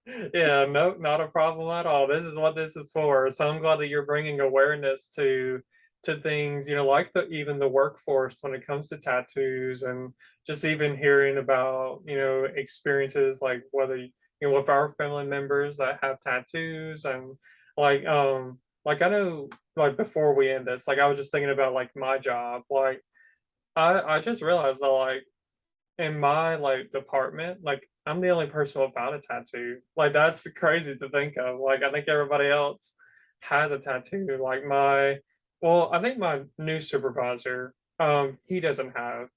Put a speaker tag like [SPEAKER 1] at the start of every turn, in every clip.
[SPEAKER 1] Yeah, no, not a problem at all. This is what this is for. So I'm glad that you're bringing awareness to things, like even the workforce when it comes to tattoos, and just even hearing about, experiences like whether with our family members that have tattoos, and like I know, like before we end this, like I was just thinking about like my job. Like I just realized that like in my like department, like I'm the only person without a tattoo. Like that's crazy to think of. Like I think everybody else has a tattoo. Like I think my new supervisor, he doesn't have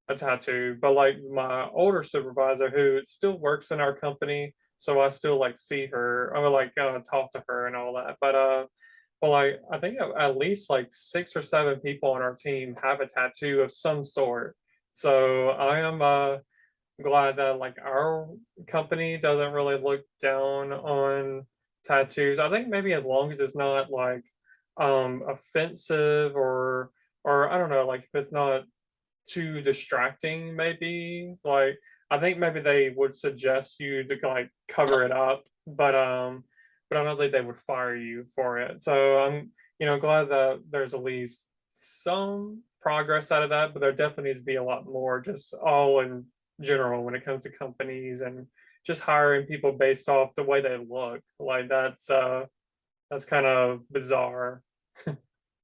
[SPEAKER 1] a tattoo, but like my older supervisor who still works in our company, so I still like see her, I would like talk to her and all that. But like I think at least like 6 or 7 people on our team have a tattoo of some sort. So I am glad that like our company doesn't really look down on tattoos. I think maybe as long as it's not like offensive, or I don't know, like if it's not too distracting, maybe like I think maybe they would suggest you to like cover it up, but I don't think they would fire you for it. So I'm glad that there's at least some progress out of that, but there definitely needs to be a lot more, just all in general when it comes to companies and just hiring people based off the way they look. Like that's kind of bizarre.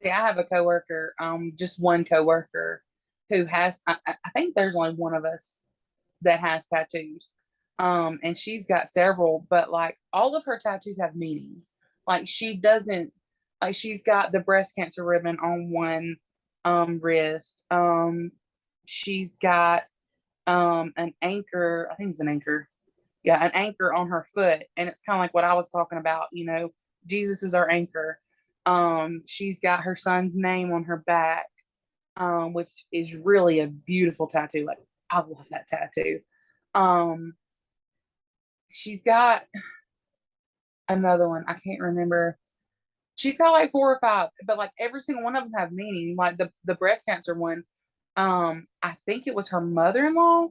[SPEAKER 2] Yeah, I have a coworker, just one coworker who has. I think there's only one of us that has tattoos, and she's got several, but like all of her tattoos have meaning. Like she doesn't, like she's got the breast cancer ribbon on one wrist. She's got an anchor. I think it's an anchor. Yeah, an anchor on her foot, and it's kind of like what I was talking about. Jesus is our anchor. She's got her son's name on her back, which is really a beautiful tattoo. Like I love that tattoo. Um, she's got another one. I can't remember. She's got like four or five, but like every single one of them have meaning. Like the breast cancer one, I think it was her mother-in-law.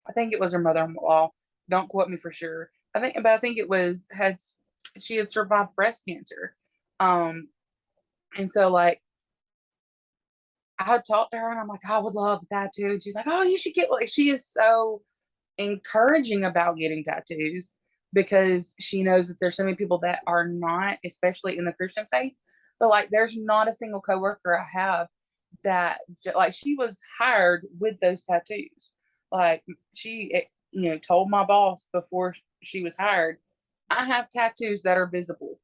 [SPEAKER 2] I think it was her mother-in-law. Don't quote me for sure. I think it was had she had survived breast cancer. Um, and so like I would talk to her and I'm like, I would love a tattoo. And she's like, oh, you should get like she is so encouraging about getting tattoos because she knows that there's so many people that are not, especially in the Christian faith. But like, there's not a single coworker I have that like she was hired with those tattoos. Like she, told my boss before she was hired, I have tattoos that are visible.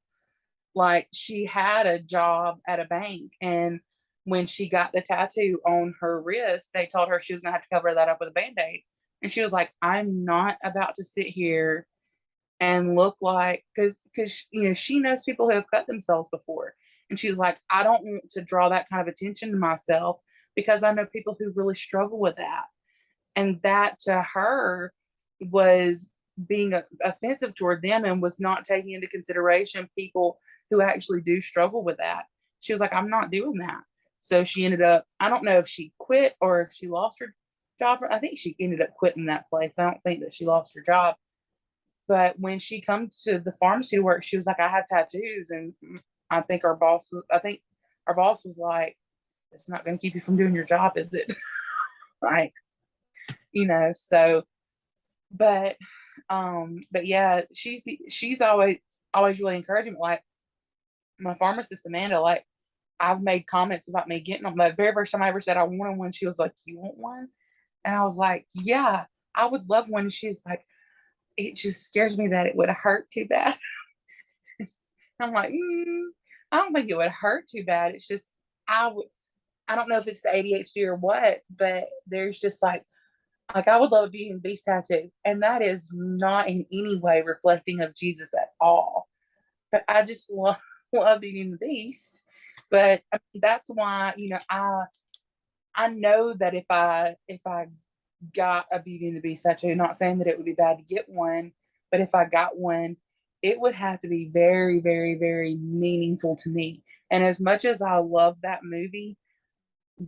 [SPEAKER 2] Like she had a job at a bank, and when she got the tattoo on her wrist, they told her she was gonna have to cover that up with a band-aid. And she was like, I'm not about to sit here and look like because she knows people who have cut themselves before. And she was like, I don't want to draw that kind of attention to myself because I know people who really struggle with that. And that to her was being offensive toward them and was not taking into consideration people who actually do struggle with that. She was like, I'm not doing that. So she ended up, I don't know if she quit or if she lost her job. I think she ended up quitting that place. I don't think that she lost her job. But when she comes to the pharmacy to work, she was like, I have tattoos. And I think our boss was like, it's not going to keep you from doing your job, is it? Like, so but yeah, she's always really encouraging. Like my pharmacist Amanda, like I've made comments about me getting them. The very first time I ever said I wanted one, she was like, "You want one?" And I was like, "Yeah, I would love one." She's like, "It just scares me that it would hurt too bad." I'm like, I don't think it would hurt too bad. It's just I would. I don't know if it's the ADHD or what, but there's just like I would love a Beauty and the Beast tattoo, and that is not in any way reflecting of Jesus at all. But I just love Beauty and the Beast. But I mean, that's why I know that if I got a Beauty and the Beast tattoo, not saying that it would be bad to get one, but if I got one, it would have to be very, very, very meaningful to me. And as much as I love that movie,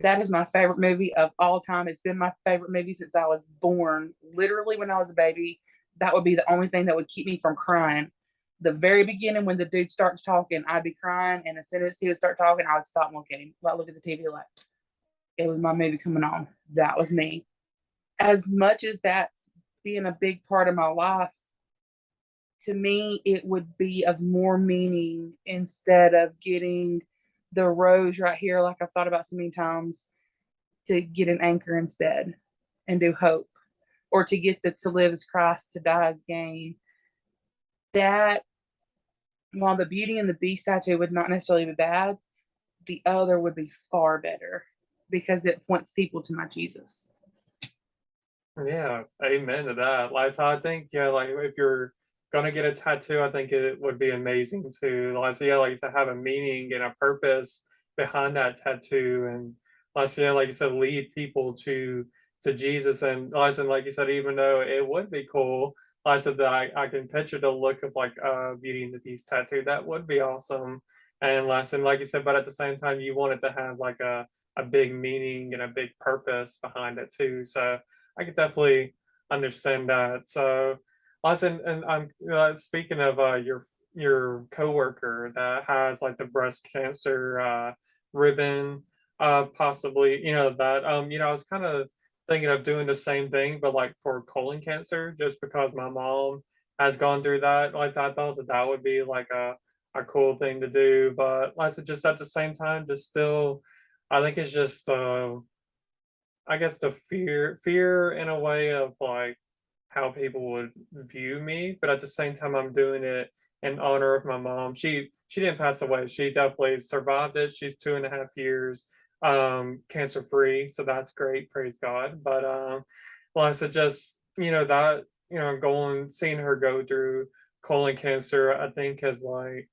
[SPEAKER 2] that is my favorite movie of all time. It's been my favorite movie since I was born. Literally, when I was a baby, That would be the only thing that would keep me from crying. The very beginning, when the dude starts talking, I'd be crying, and as soon as he would start talking, I would stop and look at him, like look at the TV, like it was my movie coming on. That was me. As much as that's being a big part of my life, to me, it would be of more meaning instead of getting the rose right here, like I've thought about so many times, to get an anchor instead and do hope, or to get the to live as Christ, to die as gain. That, while the Beauty and the Beast tattoo would not necessarily be bad, the other would be far better because it points people to my Jesus.
[SPEAKER 1] Yeah, amen to that. Like, so I think, yeah, like if you're gonna get a tattoo, I think it would be amazing to, like, so yeah, like you said, have a meaning and a purpose behind that tattoo, and like, so yeah, like you said, lead people to Jesus, and like you said, even though it would be cool, like I said, that I can picture the look of like Beauty and the Beast tattoo. That would be awesome, and like you said, but at the same time, you want it to have like a big meaning and a big purpose behind it too. So I could definitely understand that. So, listen, and I'm speaking of your coworker that has like the breast cancer ribbon, possibly, that I was kind of thinking of doing the same thing, but like for colon cancer, just because my mom has gone through that. Like I thought that that would be like a cool thing to do, but like I said, just at the same time, just still, I think it's just I guess the fear in a way of like how people would view me, but at the same time I'm doing it in honor of my mom. She didn't pass away. She definitely survived it. She's 2.5 years cancer free, so that's great, praise God. But well, I said just that going seeing her go through colon cancer, I think has like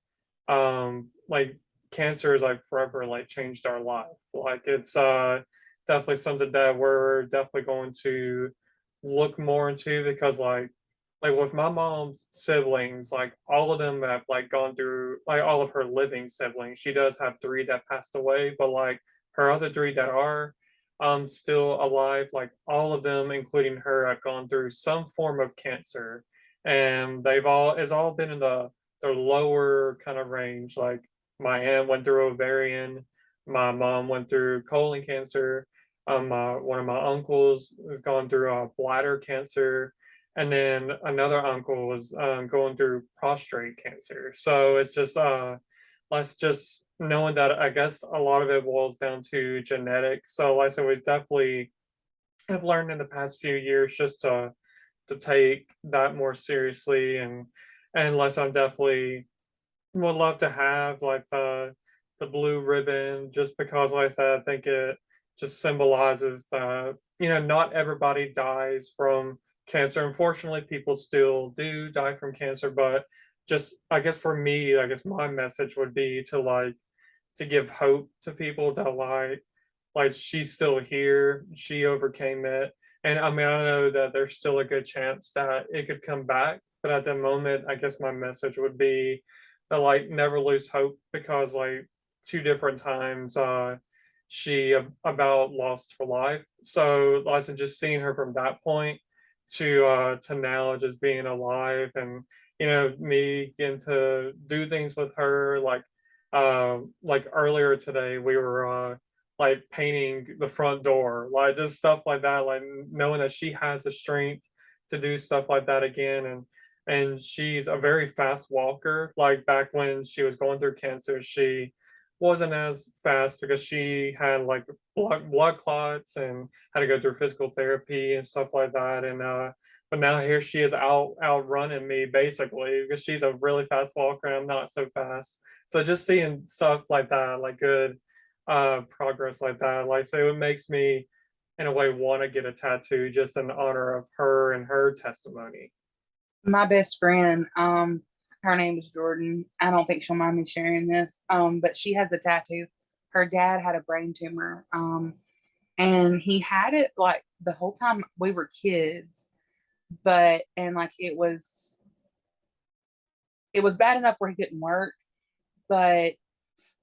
[SPEAKER 1] cancer has like forever like changed our life. Like it's definitely something that we're definitely going to look more into because like with my mom's siblings, like all of them have like gone through like all of her living siblings. She does have three that passed away, but like her other three that are still alive, like all of them, including her, have gone through some form of cancer. And it's all been in the lower kind of range. Like my aunt went through ovarian, my mom went through colon cancer, one of my uncles has gone through bladder cancer, and then another uncle was going through prostate cancer. So it's just let's just knowing that I guess a lot of it boils down to genetics. So like I said, we definitely have learned in the past few years just to take that more seriously, and less I'm definitely would love to have like the blue ribbon just because like I said, I think it just symbolizes that not everybody dies from cancer. Unfortunately, people still do die from cancer, but just I guess for me, I guess my message would be to to give hope to people that like she's still here, she overcame it. And I mean, I know that there's still a good chance that it could come back, but at the moment, I guess my message would be to like never lose hope because like two different times she about lost her life. So like I said, just seeing her from that point to now just being alive, and me getting to do things with her like earlier today we were like painting the front door, like just stuff like that, like knowing that she has the strength to do stuff like that again. And she's a very fast walker. Like back when she was going through cancer, she wasn't as fast because she had like blood clots and had to go through physical therapy and stuff like that. And but now here she is outrunning me basically because she's a really fast walker and I'm not so fast. So just seeing stuff like that, like good progress like that, like so it makes me in a way want to get a tattoo just in honor of her and her testimony.
[SPEAKER 2] My best friend, her name is Jordan. I don't think she'll mind me sharing this. But she has a tattoo. Her dad had a brain tumor. And he had it like the whole time we were kids, but and like it was bad enough where he couldn't work, but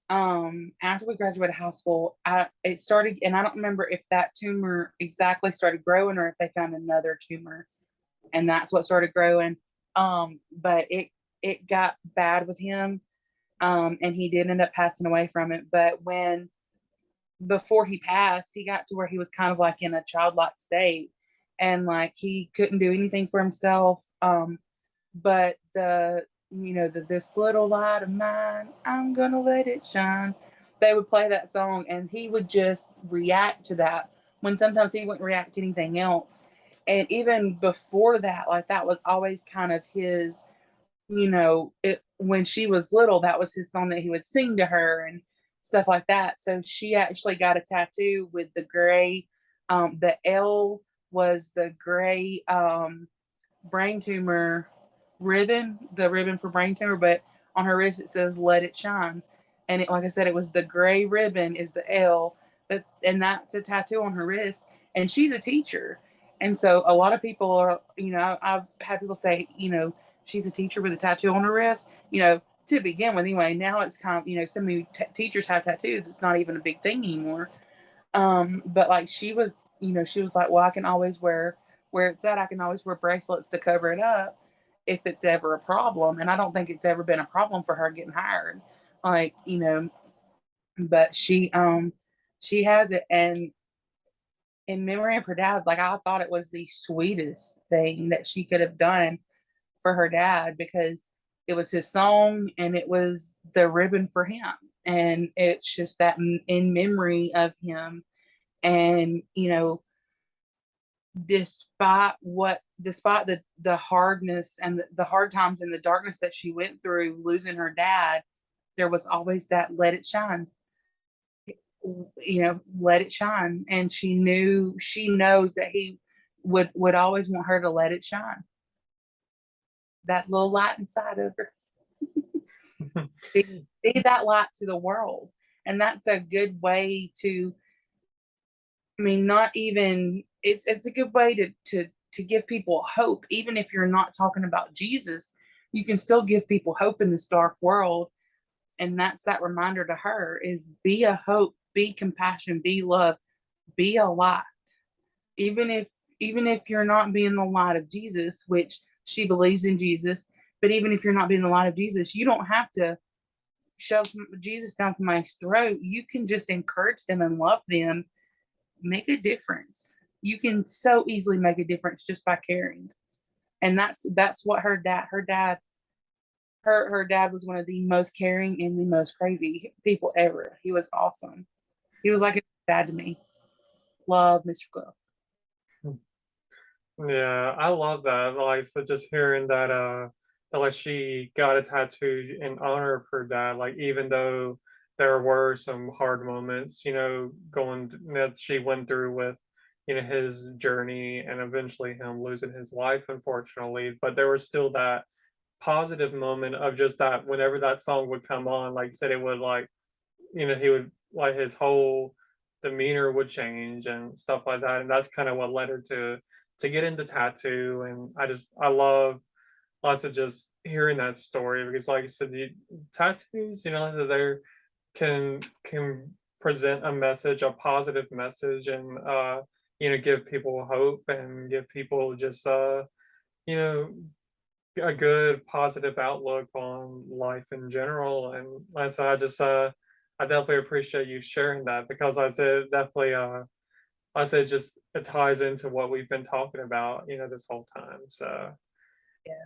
[SPEAKER 2] after we graduated high school, it started, and I don't remember if that tumor exactly started growing or if they found another tumor. and that's what started growing. But it got bad with him, and he did end up passing away from it. But when before he passed, he got to where he was kind of like in a childlike state, and like he couldn't do anything for himself. But this little light of mine, I'm gonna let it shine. They would play that song, and he would just react to that when sometimes he wouldn't react to anything else. And even before that, like that was always kind of his, when she was little, that was his song that he would sing to her and stuff like that. So she actually got a tattoo with the gray, the L was the gray brain tumor ribbon, the ribbon for brain tumor, but on her wrist it says "Let It Shine," and like I said, it was the gray ribbon is the L, and that's a tattoo on her wrist. And she's a teacher, and so a lot of people are, I've had people say, she's a teacher with a tattoo on her wrist. To begin with, anyway. Now it's kind of, so many teachers have tattoos. It's not even a big thing anymore. But like she was like, well, I can always wear where it's at. I can always wear bracelets to cover it up if it's ever a problem. And I don't think it's ever been a problem for her getting hired. Like, but she has it. And in memory of her dad, like I thought it was the sweetest thing that she could have done for her dad, because it was his song and it was the ribbon for him. And it's just that in memory of him. And despite the hardness and the hard times and the darkness that she went through losing her dad, there was always that "let it shine," let it shine. And she knows that he would always want her to let it shine, that little light inside of her. Be that light to the world. And that's a good way to, I mean, not even it's a good way to give people hope. Even if you're not talking about Jesus, you can still give people hope in this dark world. And that's that reminder to her is be a hope, be compassion, be love, be a light. Even if even if you're not being the light of Jesus, which she believes in Jesus, but even if you're not being the light of Jesus, you don't have to shove Jesus down somebody's throat. You can just encourage them and love them, make a difference. You can so easily make a difference just by caring. And that's what her dad was one of the most caring and the most crazy people ever. He was awesome. He was like a dad to me. Love Mr. Glove.
[SPEAKER 1] Yeah, I love that. Like, so just hearing that like she got a tattoo in honor of her dad, like even though there were some hard moments, going that she went through with, his journey and eventually him losing his life, unfortunately, but there was still that positive moment of just that whenever that song would come on, like you said, it would like, he would like his whole demeanor would change and stuff like that. And that's kind of what led her to get into tattoo. And I love lots of just hearing that story because like I said, the tattoos, they're can present a message, a positive message, and give people hope and give people just you know a good positive outlook on life in general. And like I said, I definitely appreciate you sharing that because I said definitely I said just it ties into what we've been talking about, this whole time.
[SPEAKER 2] Yeah.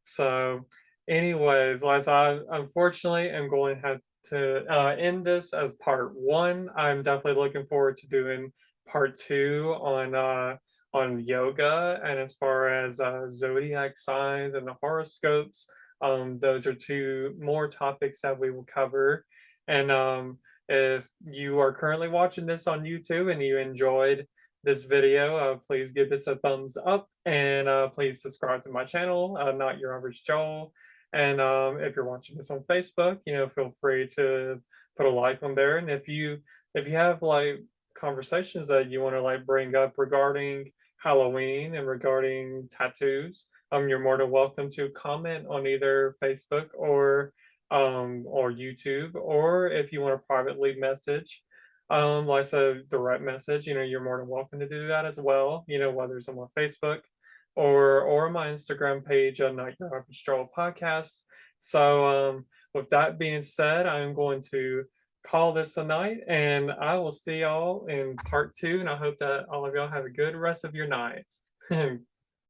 [SPEAKER 1] So anyways, like I unfortunately am going to have to end this as part one. I'm definitely looking forward to doing part two on yoga and as far as zodiac signs and the horoscopes. Those are two more topics that we will cover. And if you are currently watching this on YouTube and you enjoyed this video, please give this a thumbs up and please subscribe to my channel, Not Your Average Joel. And if you're watching this on Facebook, feel free to put a like on there. And if you have like conversations that you want to like bring up regarding Halloween and regarding tattoos, you're more than welcome to comment on either Facebook or YouTube, or if you want to privately message like a direct message, you're more than welcome to do that as well, whether it's on my Facebook, or my Instagram page on Night Rock and Stroll Podcast. So with that being said, I'm going to call this a night, and I will see y'all in part 2. And I hope that all of y'all have a good rest of your night.